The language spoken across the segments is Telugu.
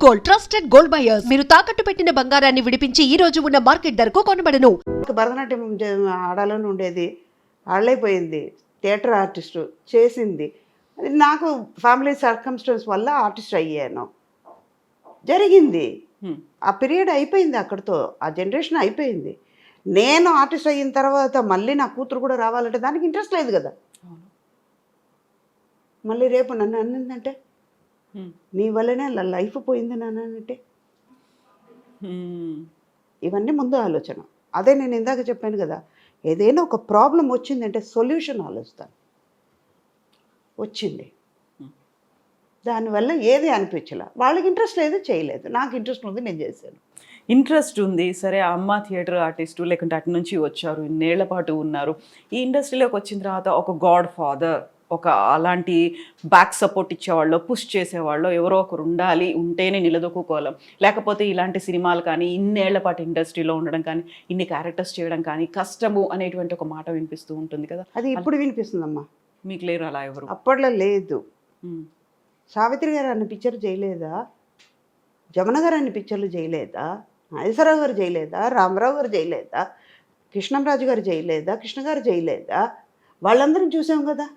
గోల్డ్ ట్రస్టెడ్ గోల్డ్ బయర్స్ మీరు తాకట్టు పెట్టిన బంగారాన్ని విడిపించి ఈ రోజు ఉన్న మార్కెట్ ధరకు కొనబడను. భరతనాట్యం ఆడాలని ఉండేది, ఆడలేకపోయింది. థియేటర్ ఆర్టిస్టు చేసింది. అది నాకు ఫ్యామిలీ సర్కమ్స్టెన్స్ వల్ల ఆర్టిస్ట్ అయ్యాను. జరిగింది. ఆ పీరియడ్ అయిపోయింది అక్కడితో, ఆ జనరేషన్ అయిపోయింది. నేను ఆర్టిస్ట్ అయిన తర్వాత మళ్ళీ నా కూతురు కూడా రావాలంటే దానికి ఇంట్రెస్ట్ లేదు కదా. మళ్ళీ రేపు నన్ను అన్నిందంటే నీ వల్లనే లైఫ్ పోయింది నాన్న అంటే ఇవన్నీ ముందు ఆలోచన. అదే నేను ఇందాక చెప్పాను కదా, ఏదైనా ఒక ప్రాబ్లం వచ్చిందంటే సొల్యూషన్ ఆలోచిస్తాను. వచ్చింది, దానివల్ల ఏది అనిపించలే. వాళ్ళకి ఇంట్రెస్ట్ లేదు, చేయలేదు. నాకు ఇంట్రెస్ట్ ఉంది, నేను చేశాను. ఇంట్రెస్ట్ ఉంది సరే, అమ్మ థియేటర్ ఆర్టిస్టు లేకుంటే అటు నుంచి వచ్చారు, ఇన్నేళ్ల పాటు ఉన్నారు. ఈ ఇండస్ట్రీలోకి వచ్చిన తర్వాత ఒక గాడ్ ఫాదర్, ఒక అలాంటి బ్యాక్ సపోర్ట్ ఇచ్చేవాళ్ళు, పుష్ చేసేవాళ్ళు ఎవరో ఒకరు ఉండాలి, ఉంటేనే నిలదొక్కుకోలేం. లేకపోతే ఇలాంటి సినిమాలు కానీ, ఇన్నేళ్ల పాటు ఇండస్ట్రీలో ఉండడం కానీ, ఇన్ని క్యారెక్టర్స్ చేయడం కానీ కష్టము అనేటువంటి ఒక మాట వినిపిస్తూ ఉంటుంది కదా. అది ఇప్పుడు వినిపిస్తుందమ్మా. మీకు లేరు అలా ఎవరు? అప్పట్లో లేదు. సావిత్రి గారు అన్న పిక్చర్ చేయలేదా, జమున గారు అన్ని పిక్చర్లు చేయలేదా, నాగేశ్వరరావు గారు చేయలేదా, రామారావు గారు చేయలేదా, కృష్ణంరాజు గారు చేయలేదా, కృష్ణ గారు చేయలేదా? వాళ్ళందరం చూసాం కదా.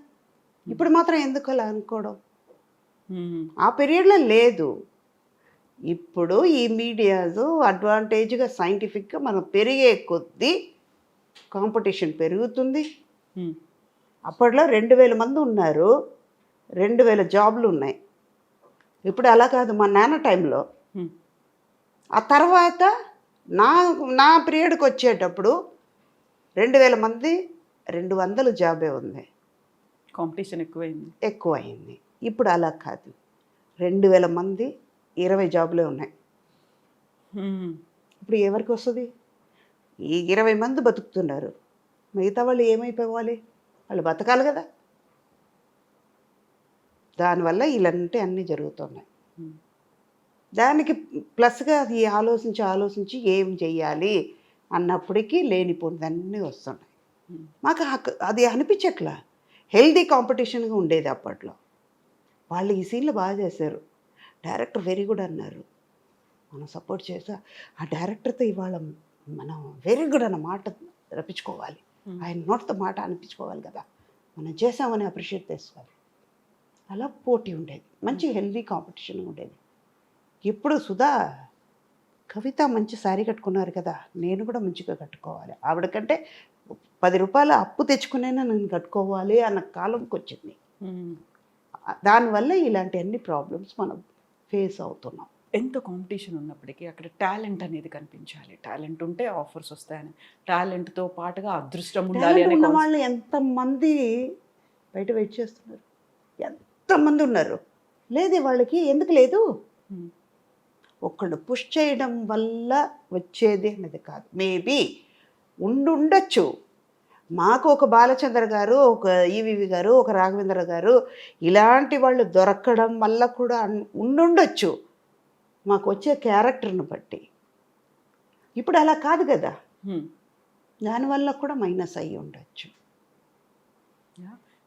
ఇప్పుడు మాత్రం ఎందుకు అలా అనుకోవడం? ఆ పీరియడ్లో లేదు. ఇప్పుడు ఈ మీడియాస్ అడ్వాంటేజ్గా సైంటిఫిక్గా మనం పెరిగే కొద్దీ కాంపిటీషన్ పెరుగుతుంది. అప్పట్లో 2000 మంది ఉన్నారు, 2000 జాబ్లు ఉన్నాయి. ఇప్పుడు అలా కాదు. మా నాన్న టైంలో, ఆ తర్వాత నా పీరియడ్కి వచ్చేటప్పుడు 2000 మంది 200 జాబే ఉంది. కాంపిటీషన్ ఎక్కువైంది. ఇప్పుడు అలా కాదు. 2000 మంది 20 జాబులే ఉన్నాయి. ఇప్పుడు ఎవరికి వస్తుంది? ఈ 20 మంది బతుకుతున్నారు, మిగతా వాళ్ళు ఏమైపోవాలి? వాళ్ళు బతకాలి కదా. దానివల్ల ఇలాంటి అన్నీ జరుగుతున్నాయి. దానికి ప్లస్గా అది ఆలోచించి ఏం చెయ్యాలి అన్నప్పటికీ లేనిపోయిందన్నీ వస్తున్నాయి. మాకు అది అనిపించట్లా. హెల్దీ కాంపిటీషన్గా ఉండేది అప్పట్లో. వాళ్ళు ఈ సీన్లు బాగా చేశారు, డైరెక్టర్ వెరీ గుడ్ అన్నారు, మనం సపోర్ట్ చేసా. ఆ డైరెక్టర్తో ఇవాళ మనం వెరీ గుడ్ అన్న మాట రప్పించుకోవాలి, ఆయన నోటితో మాట అనిపించుకోవాలి కదా, మనం చేసామని అప్రిషియేట్ చేసుకోవాలి. అలా పోటీ ఉండేది, మంచి హెల్దీ కాంపిటీషన్ ఉండేది. ఇప్పుడు సుధా, కవిత మంచి శారీ కట్టుకున్నారు కదా, నేను కూడా మంచిగా కట్టుకోవాలి, ఆవిడకంటే 10 రూపాయలు అప్పు తెచ్చుకునేనా నేను కట్టుకోవాలి అన్న కాలంకి వచ్చింది. దానివల్ల ఇలాంటి అన్ని ప్రాబ్లమ్స్ మనం ఫేస్ అవుతున్నాం. ఎంత కాంపిటీషన్ ఉన్నప్పటికీ అక్కడ టాలెంట్ అనేది కనిపించాలి. టాలెంట్ ఉంటే ఆఫర్స్ వస్తాయని, టాలెంట్తో పాటుగా అదృష్టం ఉండాలి అనే ఉన్న వాళ్ళు ఎంతమంది బయట వెయిట్ చేస్తున్నారు, ఎంతమంది ఉన్నారు. లేదే వాళ్ళకి, ఎందుకు లేదు? ఒక్కళ్ళు పుష్ చేయడం వల్ల వచ్చేది అనేది కాదు. మేబీ ఉండొచ్చు. మాకు ఒక బాలచంద్ర గారు, ఒక ఈవీవి గారు, ఒక రాఘవేంద్ర గారు ఇలాంటి వాళ్ళు దొరకడం వల్ల కూడా ఉండొచ్చు, మాకు వచ్చే క్యారెక్టర్ని బట్టి. ఇప్పుడు అలా కాదు కదా, దానివల్ల కూడా మైనస్ అయ్యి ఉండొచ్చు.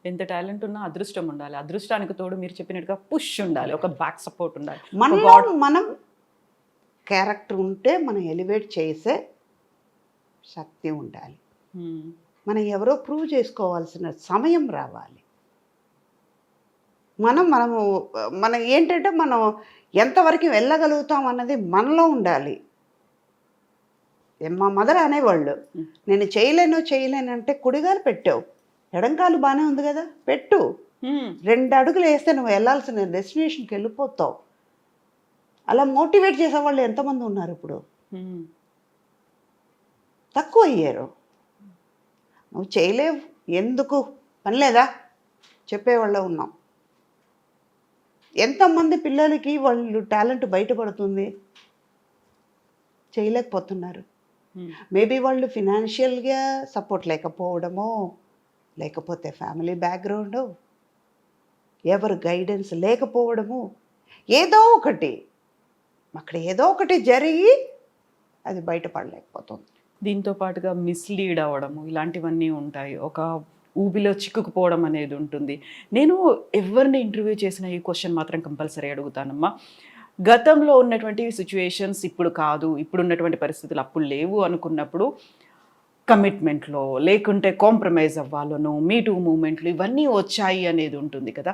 ఎంత టాలెంట్ ఉన్నా అదృష్టం ఉండాలి, అదృష్టానికి తోడు మీరు చెప్పినట్టుగా పుష్ ఉండాలి, ఒక బ్యాక్ సపోర్ట్ ఉండాలి. మనం క్యారెక్టర్ ఉంటే మనం ఎలివేట్ చేసే శక్తి ఉండాలి. మనం ఎవరో ప్రూవ్ చేసుకోవాల్సిన సమయం రావాలి. మనం ఏంటంటే మనం ఎంతవరకు వెళ్ళగలుగుతాం అన్నది మనలో ఉండాలి. మా మదర్ అనేవాళ్ళు, నేను చేయలేను అంటే కుడిగాలు పెట్టావు, ఎడంకాలు బాగానే ఉంది కదా, పెట్టు, 2 అడుగులు వేస్తే నువ్వు వెళ్ళాల్సిన డెస్టినేషన్కి వెళ్ళిపోతావు. అలా మోటివేట్ చేసేవాళ్ళు ఎంతమంది ఉన్నారు? ఇప్పుడు తక్కువ అయ్యారు. నువ్వు చేయలేవు, ఎందుకు పని లేదా చెప్పేవాళ్ళ ఉన్నాం. ఎంతమంది పిల్లలకి వాళ్ళు టాలెంట్ బయటపడుతుంది, చేయలేకపోతున్నారు. మేబీ వాళ్ళు ఫినాన్షియల్గా సపోర్ట్ లేకపోవడమో, లేకపోతే ఫ్యామిలీ బ్యాక్గ్రౌండ్, ఎవరు గైడెన్స్ లేకపోవడము, ఏదో ఒకటి జరిగి అది బయటపడలేకపోతుంది. దీంతో పాటుగా మిస్లీడ్ అవ్వడము ఇలాంటివన్నీ ఉంటాయి, ఒక ఊబిలో చిక్కుకుపోవడం అనేది ఉంటుంది. నేను ఎవరిని ఇంటర్వ్యూ చేసిన ఈ క్వశ్చన్ మాత్రం కంపల్సరీ అడుగుతానమ్మా. గతంలో ఉన్నటువంటి సిచ్యువేషన్స్ ఇప్పుడు కాదు, ఇప్పుడు ఉన్నటువంటి పరిస్థితులు అప్పుడు లేవు అనుకున్నప్పుడు కమిట్మెంట్లో లేకుంటే కాంప్రమైజ్ అవ్వాలను మీటూ మూమెంట్లు ఇవన్నీ వచ్చాయి అనేది ఉంటుంది కదా.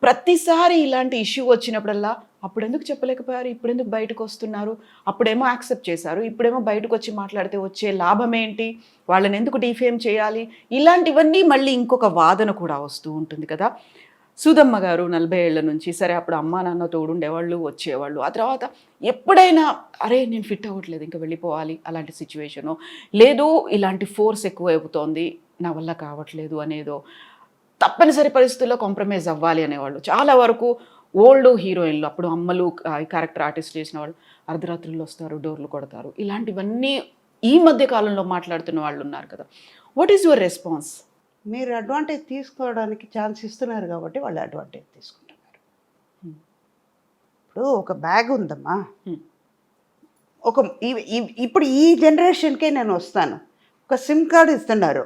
ప్రతిసారి ఇలాంటి ఇష్యూ వచ్చినప్పుడల్లా అప్పుడు ఎందుకు చెప్పలేకపోయారు, ఇప్పుడు ఎందుకు బయటకు వస్తున్నారు, అప్పుడేమో యాక్సెప్ట్ చేశారు, ఇప్పుడేమో బయటకు వచ్చి మాట్లాడితే వచ్చే లాభం ఏంటి, వాళ్ళని ఎందుకు డిఫేమ్ చేయాలి, ఇలాంటివన్నీ మళ్ళీ ఇంకొక వాదన కూడా వస్తూ ఉంటుంది కదా. సుధమ్మ గారు 40 ఏళ్ల నుంచి సరే అప్పుడు అమ్మా నాన్న తోడుండేవాళ్ళు వచ్చేవాళ్ళు, ఆ తర్వాత ఎప్పుడైనా అరే నేను ఫిట్ అవ్వట్లేదు ఇంకా వెళ్ళిపోవాలి అలాంటి సిచ్యువేషను, లేదు ఇలాంటి ఫోర్స్ ఎక్కువ అయిపోతుంది నా వల్ల కావట్లేదు అనేదో, తప్పనిసరి పరిస్థితుల్లో కాంప్రమైజ్ అవ్వాలి అనేవాళ్ళు. చాలా వరకు ఓల్డ్ హీరోయిన్లు అప్పుడు అమ్మలు క్యారెక్టర్ ఆర్టిస్ట్ చేసిన వాళ్ళు అర్ధరాత్రుల్లో వస్తారు, డోర్లు కొడతారు, ఇలాంటివన్నీ ఈ మధ్య కాలంలో మాట్లాడుతున్న వాళ్ళు ఉన్నారు కదా. What is your response? మీరు అడ్వాంటేజ్ తీసుకోవడానికి ఛాన్స్ ఇస్తున్నారు కాబట్టి వాళ్ళు అడ్వాంటేజ్ తీసుకుంటున్నారు. ఇప్పుడు ఒక బ్యాగ్ ఉందమ్మా, ఒక ఇప్పుడు ఈ జనరేషన్కే నేను వస్తాను, ఒక సిమ్ కార్డు ఇస్తున్నారు,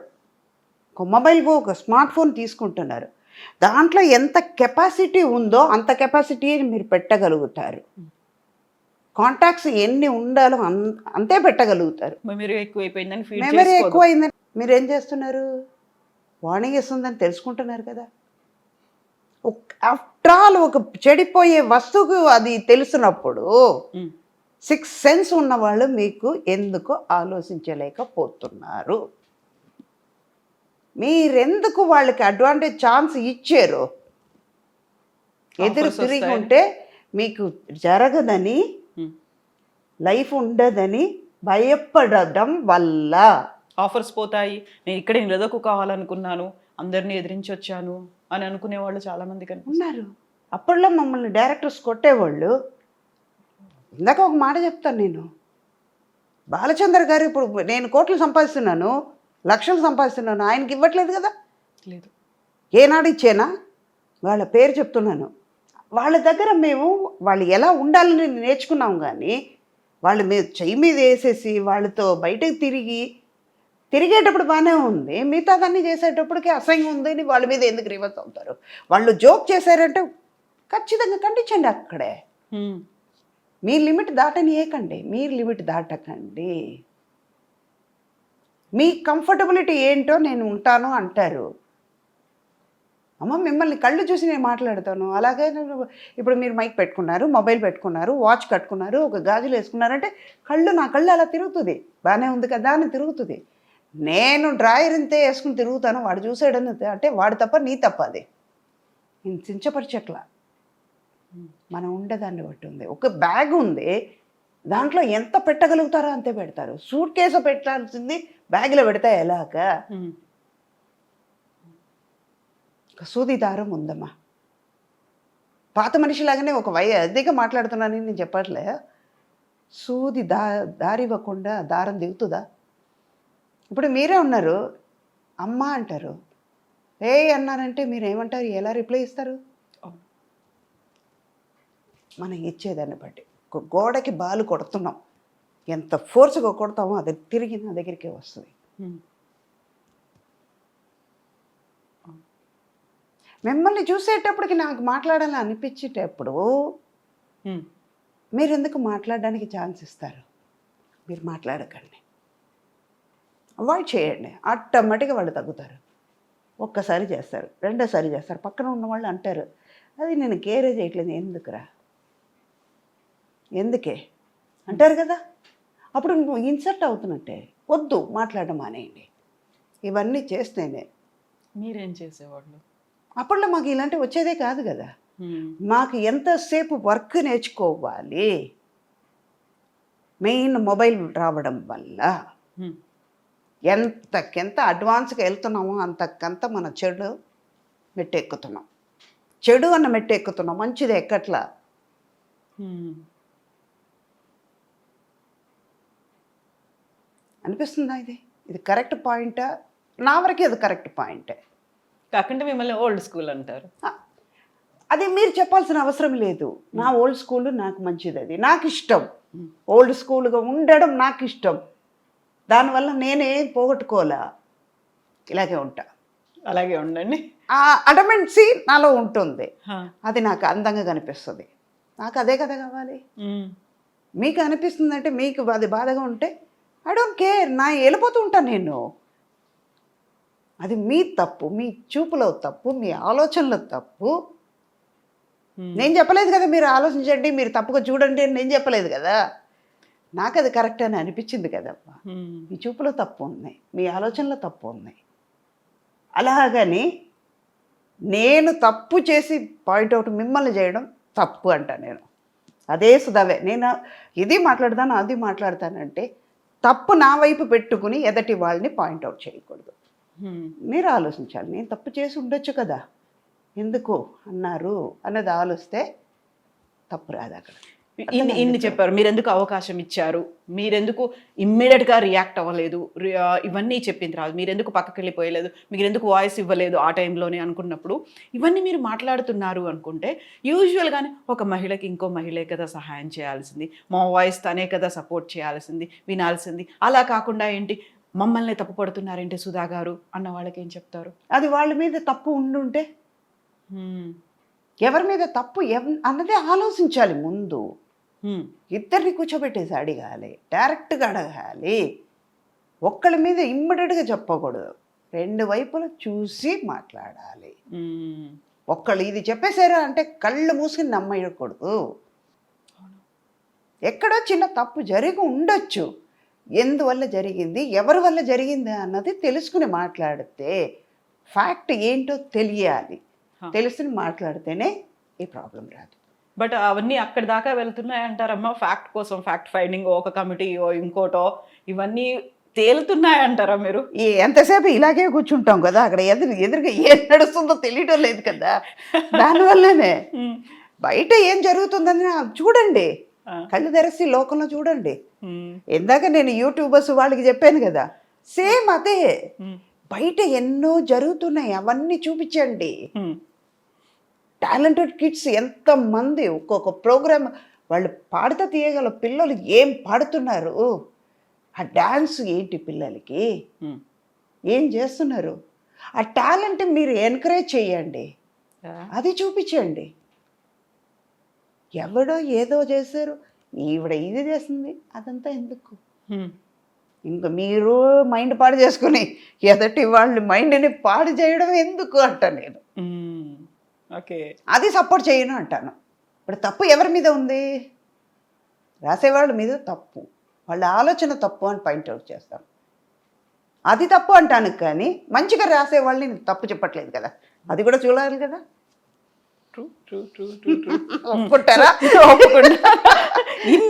ఒక మొబైల్ ఒక స్మార్ట్ ఫోన్ తీసుకుంటున్నారు, దాంట్లో ఎంత కెపాసిటీ ఉందో అంత కెపాసిటీ మీరు పెట్టగలుగుతారు. కాంటాక్ట్స్ ఎన్ని ఉండాలో అంతే పెట్టగలుగుతారు. మెమరీ ఎక్కువైపోయిందని మెమరీ ఎక్కువైందని మీరు ఏం చేస్తున్నారు, వార్నింగ్ ఇస్తుందని తెలుసుకుంటున్నారు కదా. ఆఫ్టర్ ఆల్ ఒక చెడిపోయే వస్తువుకు అది తెలుసున్నప్పుడు 6 సెన్స్ ఉన్న వాళ్ళు మీకు ఎందుకు ఆలోచించలేకపోతున్నారు, మీరెందుకు వాళ్ళకి అడ్వాంటేజ్ ఛాన్స్ ఇచ్చారు. ఎదురు తిరిగి ఉంటే మీకు జరగదని, లైఫ్ ఉండదని భయపడడం వల్ల ఆఫర్స్ పోతాయి, నేను ఇక్కడ నిలదొక్కు కావాలనుకున్నాను అందరినీ ఎదిరించి వచ్చాను అని అనుకునే వాళ్ళు చాలామంది ఉన్నారు. అప్పట్లో మమ్మల్ని డైరెక్టర్స్ కొట్టేవాళ్ళు. ఇందాక ఒక మాట చెప్తాను, నేను బాలచంద్ర గారు ఇప్పుడు నేను కోట్లు సంపాదిస్తున్నాను, లక్షలు సంపాదిస్తున్నాను, ఆయనకి ఇవ్వట్లేదు కదా. లేదు, ఏనాడు ఇచ్చేనా, వాళ్ళ పేరు చెప్తున్నాను. వాళ్ళ దగ్గర మేము వాళ్ళు ఎలా ఉండాలని నేర్చుకున్నాం, కానీ వాళ్ళు మీద చెయ్యి మీద వేసేసి వాళ్ళతో బయటకు తిరిగేటప్పుడు బాగానే ఉంది, మిగతాదన్నీ చేసేటప్పటికి అసహ్యం ఉంది అని వాళ్ళ మీద ఎందుకు రివర్స్ అవుతారు. వాళ్ళు జోక్ చేశారంటే ఖచ్చితంగా ఖండించండి అక్కడే. మీ లిమిట్ దాటనియకండి, మీరు లిమిట్ దాటకండి. మీ కంఫర్టబిలిటీ ఏంటో నేను ఉంటాను అంటారు. అమ్మ మిమ్మల్ని కళ్ళు చూసి నేను మాట్లాడతాను, అలాగే ఇప్పుడు మీరు మైక్ పెట్టుకున్నారు, మొబైల్ పెట్టుకున్నారు, వాచ్ కట్టుకున్నారు, ఒక గాజులు వేసుకున్నారంటే నా కళ్ళు అలా తిరుగుతుంది, బాగానే ఉంది కదా అని తిరుగుతుంది. నేను డ్రాయర్ ఇంతే వేసుకుని తిరుగుతాను, వాడు చూసాడని అంటే వాడు తప్ప నీ తప్ప, అది నేను చించపరిచట్లా. మనం ఉండేదాన్ని బట్టి ఉంది. ఒక బ్యాగ్ ఉంది, దాంట్లో ఎంత పెట్టగలుగుతారో అంతే పెడతారు. సూట్ కేసు పెట్టాల్సింది బ్యాగ్లో పెడతా ఎలాగా. సూది దారం ఉందమ్మా, పాత మనిషిలాగానే ఒక అధిక మాట్లాడుతున్నానని నేను చెప్పట్లే. సూది దారివ్వకుండా దారం దిగుతుందా? ఇప్పుడు మీరే ఉన్నారు, అమ్మ అంటారు, ఏ అన్నారంటే మీరు ఏమంటారు, ఎలా రిప్లై ఇస్తారు? మనం ఇచ్చేదాన్ని బట్టి. ఒక గోడకి బాలు కొడుతున్నాం, ఎంత ఫోర్స్గా కొడతామో అది తిరిగి నా దగ్గరికి వస్తుంది. మిమ్మల్ని చూసేటప్పటికి నాకు మాట్లాడాలని అనిపించేటప్పుడు మీరు ఎందుకు మాట్లాడడానికి ఛాన్స్ ఇస్తారు? మీరు మాట్లాడకండి, అవాయిడ్ చేయండి, ఆటోమేటిక్గా వాళ్ళు తగ్గుతారు. ఒక్కసారి చేస్తారు, రెండోసారి చేస్తారు, పక్కన ఉన్న వాళ్ళు అంటారు, అది నేను కేరే చేయట్లేదు, ఎందుకురా, ఎందుకే అంటారు కదా. అప్పుడు నువ్వు ఇన్సర్ట్ అవుతున్నట్టే, వద్దు మాట్లాడడం మానేయండి. ఇవన్నీ చేస్తేనే. మీరేం చేసేవాళ్ళు? అప్పట్లో మాకు ఇలాంటివి వచ్చేదే కాదు కదా. మాకు ఎంతసేపు వర్క్ నేర్చుకోవాలి, మెయిన్ మొబైల్ రావడం వల్ల ఎంతకెంత అడ్వాన్స్గా వెళ్తున్నామో అంతకంత మన చెడు మెట్టెక్కుతున్నాం. చెడు అన్న మెట్టెక్కుతున్నాం, మంచిది ఎక్కట్లా. అనిపిస్తుందా ఇది కరెక్ట్ పాయింటా? నా వరకే అది కరెక్ట్ పాయింటే. కాకుండా మిమ్మల్ని ఓల్డ్ స్కూల్ అంటారు. అది మీరు చెప్పాల్సిన అవసరం లేదు. నా ఓల్డ్ స్కూల్ నాకు మంచిది, అది నాకు ఇష్టం. ఓల్డ్ స్కూల్గా ఉండడం నాకు ఇష్టం. దానివల్ల నేనే పోగొట్టుకోలే, ఇలాగే ఉంటా. అలాగే ఉండండి. ఆ అడమెంట్సీ నాలో ఉంటుంది, అది నాకు అందంగా కనిపిస్తుంది. నాకు అదే కదా కావాలి. మీకు అనిపిస్తుందంటే మీకు అది బాధగా ఉంటే ఐ డోంట్ కేర్, నా వెళ్ళిపోతూ ఉంటాను నేను. అది మీ తప్పు, మీ చూపులో తప్పు, మీ ఆలోచనలో తప్పు. నేను చెప్పలేదు కదా మీరు ఆలోచించండి, మీరు తప్పుగా చూడండి అని నేను చెప్పలేదు కదా. నాకు అది కరెక్ట్ అని అనిపించింది కదమ్మా. మీ చూపులో తప్పు ఉన్నాయి, మీ ఆలోచనలో తప్పు ఉన్నాయి. అలాగని నేను తప్పు చేసి పాయింట్అవుట్ మిమ్మల్ని చేయడం తప్పు అంట నేను. అదే సుధావే, నేను ఇది మాట్లాడతాను అది మాట్లాడతానంటే తప్పు నా వైపు పెట్టుకుని ఎదటి వాళ్ళని పాయింట్అవుట్ చేయకూడదు. మీరు ఆలోచించాలి, నేను తప్పు చేసి ఉండొచ్చు కదా, ఎందుకు అన్నారు అన్నది ఆలోచిస్తే తప్పు రాదు అక్కడ. ఇన్ని చెప్పారు, మీరెందుకు అవకాశం ఇచ్చారు, మీరెందుకు ఇమ్మీడియట్గా రియాక్ట్ అవ్వలేదు, ఇవన్నీ చెప్పిన తర్వాత మీరెందుకు పక్కకి వెళ్ళిపోయలేదు, మీరెందుకు వాయిస్ ఇవ్వలేదు ఆ టైంలోనే అనుకున్నప్పుడు ఇవన్నీ మీరు మాట్లాడుతున్నారు అనుకుంటే యూజువల్గానే ఒక మహిళకి ఇంకో మహిళే కదా సహాయం చేయాల్సింది, మా వాయిస్ తనే కదా సపోర్ట్ చేయాల్సింది, వినాల్సింది. అలా కాకుండా ఏంటి మమ్మల్ని తప్పు పడుతున్నారేంటి సుధా గారు అన్న వాళ్ళకి ఏం చెప్తారు? అది వాళ్ళ మీద తప్పు ఉండుంటే ఎవరి మీద తప్పు అన్నదే ఆలోచించాలి ముందు. ఇద్దరిని కూర్చోబెట్టేసి అడగాలి, డైరెక్ట్గా అడగాలి. ఒక్కళ్ళ మీద ఇమ్మీడియట్గా చెప్పకూడదు, రెండు వైపులు చూసి మాట్లాడాలి. ఒక్కళ్ళు ఇది చెప్పేశారా అంటే కళ్ళు మూసుకుని నమ్మకూడదు. ఎక్కడో చిన్న తప్పు జరిగి ఉండొచ్చు, ఎందువల్ల జరిగింది, ఎవరి వల్ల జరిగింది అన్నది తెలుసుకుని మాట్లాడితే ఫ్యాక్ట్ ఏంటో తెలియాలి. తెలుసుకుని మాట్లాడితేనే ఈ ప్రాబ్లం రాదు. బట్ అవన్నీ అక్కడి దాకా వెళ్తున్నాయి అంటారమ్మా, ఫ్యాక్ట్ కోసం, ఫ్యాక్ట్ ఫైండింగ్, ఒక కమిటీయో ఇంకోటో ఇవన్నీ తేలుతున్నాయి అంటారా మీరు? ఎంతసేపు ఇలాగే కూర్చుంటాం కదా, అక్కడ ఎదురుగా ఏం నడుస్తుందో తెలియడం లేదు కదా. దానివల్లనే బయట ఏం జరుగుతుందని చూడండి, కళ్ళు తెరిసి లోకంలో చూడండి. ఇందాక నేను యూట్యూబర్స్ వాళ్ళకి చెప్పాను కదా, సేమ్ అదే. బయట ఎన్నో జరుగుతున్నాయి, అవన్నీ చూపించండి. టాలెంటెడ్ కిడ్స్ ఎంతమంది, ఒక్కొక్క ప్రోగ్రామ్ వాళ్ళు పాడుతా తీయగల పిల్లలు ఏం పాడుతున్నారు, ఆ డాన్స్ ఏంటి, పిల్లలకి ఏం చేస్తున్నారు, ఆ టాలెంట్ మీరు ఎంకరేజ్ చేయండి, అది చూపించండి. ఎవడో ఏదో చేశారు, ఈవిడ ఇది చేస్తుంది, అదంతా ఎందుకు? ఇంకా మీరు మైండ్ పాడు చేసుకుని ఎదటి వాళ్ళ మైండ్ని పాడు చేయడం ఎందుకు అంట నేను. ఓకే, అది సపోర్ట్ చేయను అంటాను. ఇప్పుడు తప్పు ఎవరి మీద ఉంది? రాసేవాళ్ళ మీద తప్పు, వాళ్ళ ఆలోచన తప్పు అని పాయింట్అవుట్ చేస్తాను, అది తప్పు అంటాను. కానీ మంచిగా రాసేవాళ్ళని నేను తప్పు చెప్పట్లేదు కదా, అది కూడా చూడాలి కదా. True true true true true ఒప్పుకుంటారా? ఒప్పుకుంటా.